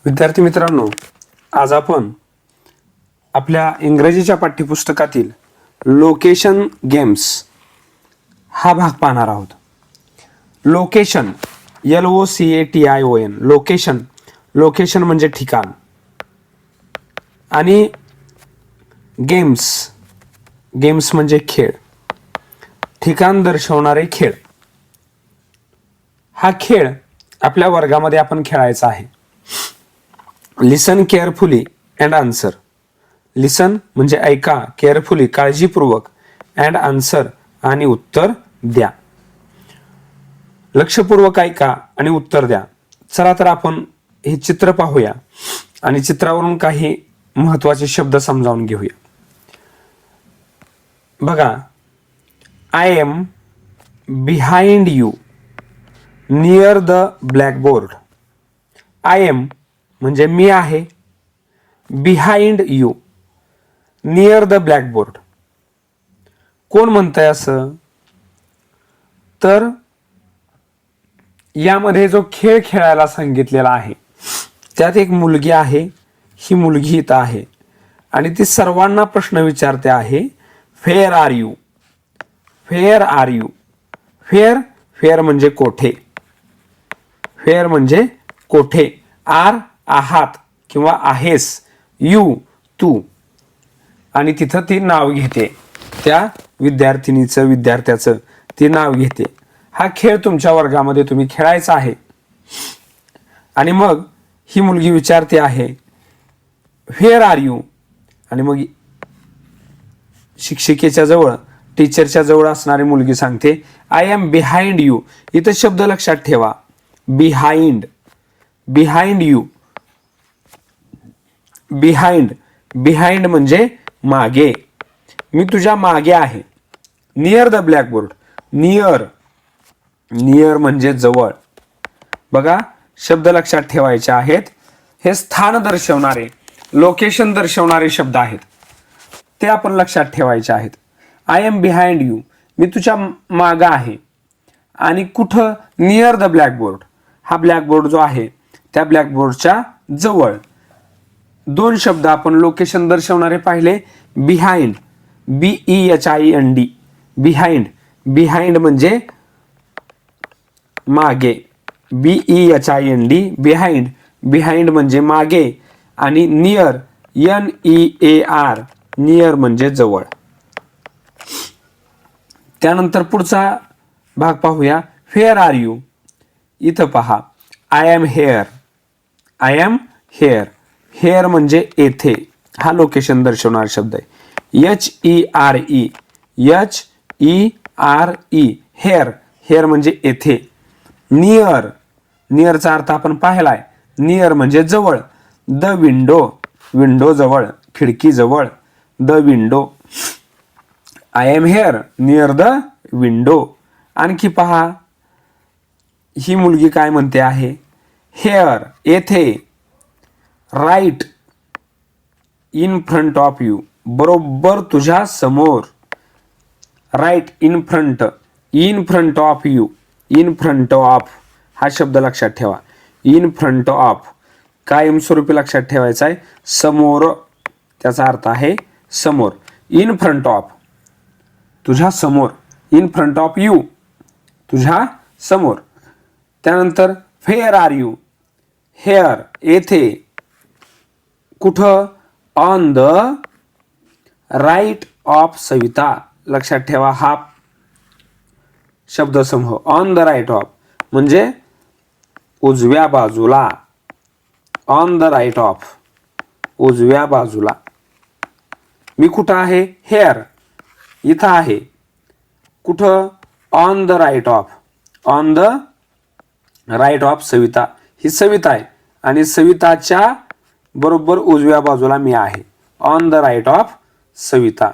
विद्यार्थी मित्रांनो, आज आपण आपल्या इंग्रजीच्या पाठ्यपुस्तकातील लोकेशन गेम्स हा भाग पाहणार आहोत. लोकेशन LOCATION लोकेशन म्हणजे ठिकाण आणि गेम्स म्हणजे खेळ, ठिकाण दर्शवणारे खेळ. हा खेळ आपल्या वर्गामध्ये आपण खेळायचा आहे. लिसन केअरफुली अँड आन्सर. लिसन म्हणजे ऐका, केअरफुली काळजीपूर्वक, अँड आन्सर आणि उत्तर द्या. लक्षपूर्वक ऐका आणि उत्तर द्या. चला तर आपण हे चित्र पाहूया आणि चित्रावरून काही महत्वाचे शब्द समजावून घेऊया. बघा, I am behind you near the blackboard. I am म्हणजे मी आहे, behind you near the blackboard. कोण म्हणतंय असं? तर यामध्ये जो खेळ खेळायला सांगितलेला आहे त्यात एक मुलगी आहे. ही मुलगी इथं आहे आणि ती सर्वांना प्रश्न विचारते आहे, where are you, where are you. Where म्हणजे कोठे, फेअर म्हणजे कोठे. आर आहात किंवा आहेस, यू तू. आणि तिथं ती नाव घेते, त्या विद्यार्थ्याचं ती नाव घेते. हा खेळ तुमच्या वर्गामध्ये तुम्ही खेळायचा आहे. आणि मग ही मुलगी विचारते आहे, व्हेअर आर यू. आणि मग शिक्षिकेच्या जवळ, टीचरच्या जवळ असणारी मुलगी सांगते, आय एम बिहाइंड यू. इथं शब्द लक्षात ठेवा, बिहाइंड, बिहाइंड यू. बिहाइंड म्हणजे मागे, मी तुझ्या मागे आहे. नियर द ब्लॅकबोर्ड, नियर म्हणजे जवळ. बघा, शब्द लक्षात ठेवायचे आहेत. हे स्थान दर्शवणारे, लोकेशन दर्शवणारे शब्द आहेत, ते आपण लक्षात ठेवायचे आहेत. आय एम बिहाइंड यू, मी तुझ्या मागे आहे. आणि कुठं? Near the blackboard. हा ब्लॅकबोर्ड जो आहे त्या ब्लॅकबोर्डच्या जवळ. दोन शब्द आपण लोकेशन दर्शवणारे पाहिले. बिहाइंड, BEHIND, बिहाइंड म्हणजे मागे, BEHIND, बिहाइंड म्हणजे मागे. आणि नियर, NEAR, नियर म्हणजे जवळ. त्यानंतर पुढचा भाग पाहूया, फेअर आर यू. इथं पहा, I am here, I am here. Here म्हणजे येथे, हा लोकेशन दर्शवणारा शब्द आहे. HERE, हेअर, हेअर म्हणजे येथे. नियरचा अर्थ आपण पाहिलाय, नियर म्हणजे जवळ. द विंडो, विंडो जवळ, खिडकी जवळ, the window. I am here near the window. आणखी पहा, ही मुलगी काय म्हणते आहे, हेअर येथे, right in front of you, बरोबर तुझ्या समोर. Right in front of you. In front of हा शब्द लक्षात ठेवा. इन फ्रंट ऑफ कायमस्वरूपी लक्षात ठेवायचा आहे. समोर, त्याचा अर्थ आहे समोर. इन फ्रंट ऑफ, तुझ्या समोर. इन फ्रंट ऑफ यू, तुझ्या समोर. त्यानंतर फेअर आर यू, हेअर येथे, कुठं? On the right of Savita. लक्षात ठेवा हा शब्दसमूह. ऑन द राईट ऑफ म्हणजे उजव्या बाजूला. ऑन द राईट ऑफ, उजव्या बाजूला. मी कुठं आहे? हेअर, इथं आहे. कुठं? On the right of, on the right of Savita. ही सविता आहे आणि सविताच्या बरोबर उजव्या बाजूला मी आहे. On the right of Savita.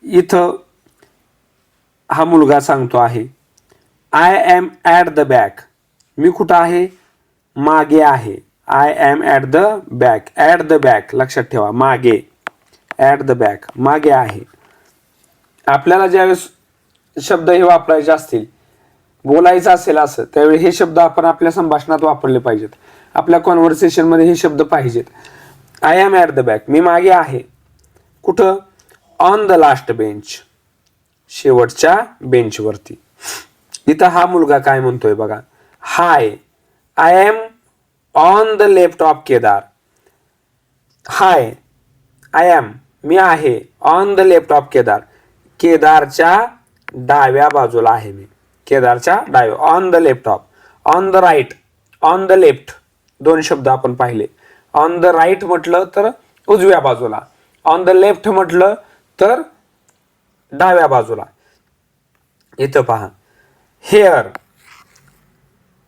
इथं हा मुलगा सांगतो आहे, I am at the back. मी कुठं आहे? मागे आहे. I am at the back, at the back लक्षात ठेवा, मागे. ॲट द बॅक मागे आहे. आपल्याला ज्यावेळेस शब्द हे वापरायचे असतील, बोलायचं असेल असं त्यावेळी हे शब्द आपण आपल्या संभाषणात वापरले पाहिजेत. आपल्या कॉन्व्हर्सेशन मध्ये हे शब्द पाहिजेत. I am at the back, मी मागे आहे. कुठं? ऑन द लास्ट बेंच, शेवटच्या बेंचवरती. इथं हा मुलगा काय म्हणतोय बघा, hi I am on the left of Kedar. Hi I am, मी आहे, on the left of Kedar, केदारच्या डाव्या बाजूला आहे मी. केदारच्या डाव्या, on the left of. On the right, on the left, दोन शब्द आपण पाहिले. ऑन द राईट म्हटलं तर उजव्या बाजूला, ऑन द लेफ्ट म्हटलं तर डाव्या बाजूला. इथं पहा, here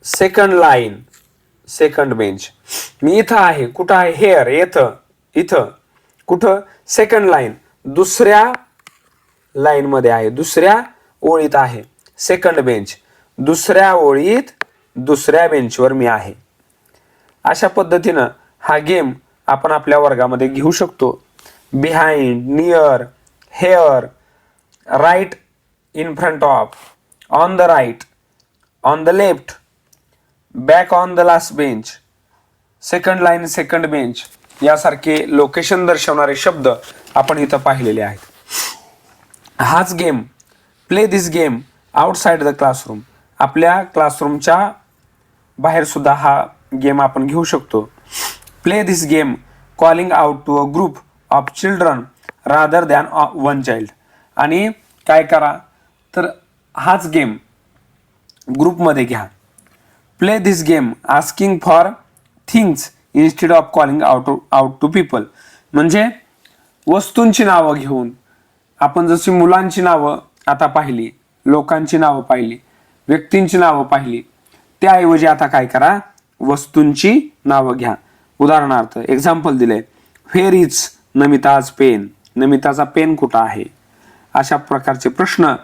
second line, second bench. मी इथं आहे. कुठं आहे? हेअर, इथं. इथं कुठं? सेकंड लाईन, दुसऱ्या लाईन मध्ये आहे, दुसऱ्या ओळीत आहे. सेकंड बेंच, दुसऱ्या ओळीत, दुसऱ्या बेंचवर मी आहे. अशा पद्धतीनं हा गेम आपण आपल्या वर्गामध्ये घेऊ शकतो. Behind, near, here, right in front of, on the right, on the left, back on the last bench, second line, second bench, यासारखे लोकेशन दर्शवणारे शब्द आपण इथं पाहिलेले आहेत. हाच game, play this game outside the classroom, आपल्या क्लासरूमच्या बाहेर सुद्धा हा गेम आपण घेऊ शकतो. Play this game calling out to a group of children rather than one child. आणि काय करा तर हाच गेम ग्रुपमध्ये घ्या. Play this game asking for things instead of calling out to people. म्हणजे वस्तूंची नावं घेऊन आपण जशी मुलांची नावं आता पाहिली, लोकांची नावं पाहिली, व्यक्तींची नावं पाहिली, त्याऐवजी आता काय करा, वस्तूंची नावं घ्या. उदाहरणार्थ एक्झाम्पल दिले, where is Namita's pen, नमिताचा pen कुठं आहे. अशा प्रकारचे प्रश्न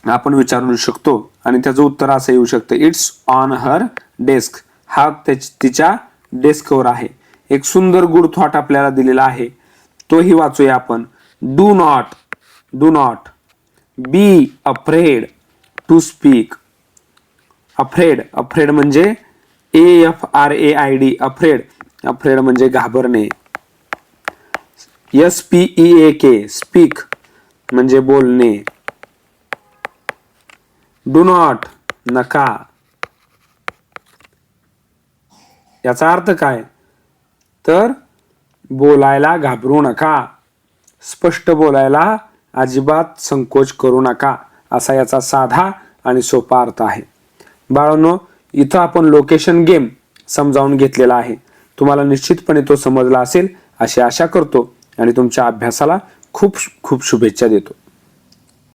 आपण विचारू शकतो आणि त्याचं उत्तर असं येऊ शकतं, इट्स ऑन हर डेस्क, हा तिच्या डेस्कवर आहे. एक सुंदर गुड थॉट आपल्याला दिलेला आहे, तोही वाचूया आपण. Do not be afraid to speak. Afraid म्हणजे AFRAID, अफ्रेड म्हणजे घाबरणे. SPEAK, स्पीक म्हणजे बोलणे. डू नॉट, नका. याचा अर्थ काय तर बोलायला घाबरू नका, स्पष्ट बोलायला अजिबात संकोच करू नका, असा याचा साधा आणि सोपा अर्थ आहे. बाळांनो, इथं आपण लोकेशन गेम समजावून घेतलेला आहे. तुम्हाला निश्चितपणे तो समजला असेल अशी आशा करतो आणि तुमच्या अभ्यासाला खूप खूप शुभेच्छा देतो.